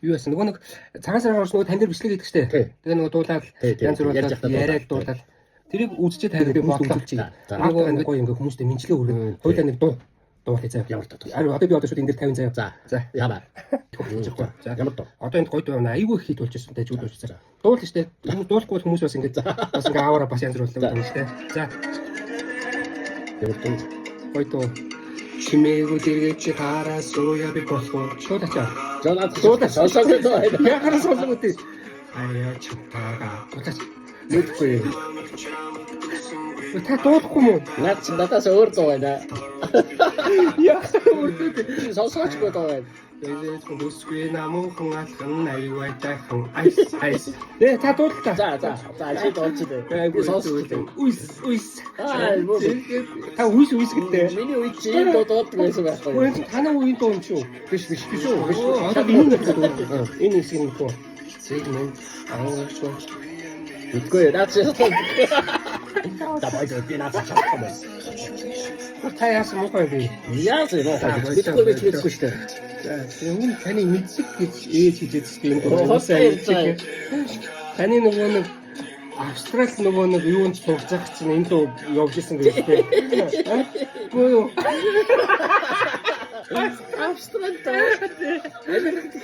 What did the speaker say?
Юу яасан нөгөө нэг цагаан сар орж нөгөө тань дээр бичлэг хийдэг штэ. Тэгээ нөгөө дуулаад янз бүр яриад дуулаад тэрийг үзчихэд хайр хүмүүс үзүүлчихье. Нөгөө нэг гоё ингээ хүмүүстэй мэнчлээ өргөн. Хоёулаа нэг дуу дуулах заяа. Ямар дуу? Одоо би одоо шууд энэ дээр 50 заяа. За яамаа. За Ямар дуу? одоо энд гоё дуу байна. Айгүй их хит болж ирсэн тэ зүгд болж. Дуул штэ. Хүмүүс дуулахгүй хүмүүс бас ингээ аваараа бас янз бүр болдог юм штэ. За. Ямар дуу? Гоё дуу. Чимээгүй дэргэч хараа сууя би болох. Шууд ачаа. Зодаа сонсоод байна. Яхаар сонсоод үү. Аяа чутага. Утас. Нүдгүй. Та дуулахгүй мүү? Наад чи надаас өөр дуу байна. Яхаа үрдээ. Сонсоочгүй дуу байна. Эзэс бүсгүй намуухан алхан аюутай хан айс. Та дуултаа. За чи дуулж дээ. Би сонсож. Уйс. Та уйс гэдэг. миний үе чи энэ дуу дуулдаг байсан байхгүй. Өө танаа үеийн дуу юм шүү. Биш үү? Одоо би энэ дуу. Энэ хэсэг нь дуу. Сегмент аашгүй. Үгүй наад чи. Давай би наад чамтай. Та яасан мохоо би. Яасан юм аа. Мэдгүй шүү дээ. За энэ таны мэдсэг гэж ээж хийжсэн юм байна. Таны нөгөө нэг Австрал нөгөө нэг юунд сурцах чинь энэ дуу явж исэн гэж тийм. Үгүй юу. Австрал таа. Америкт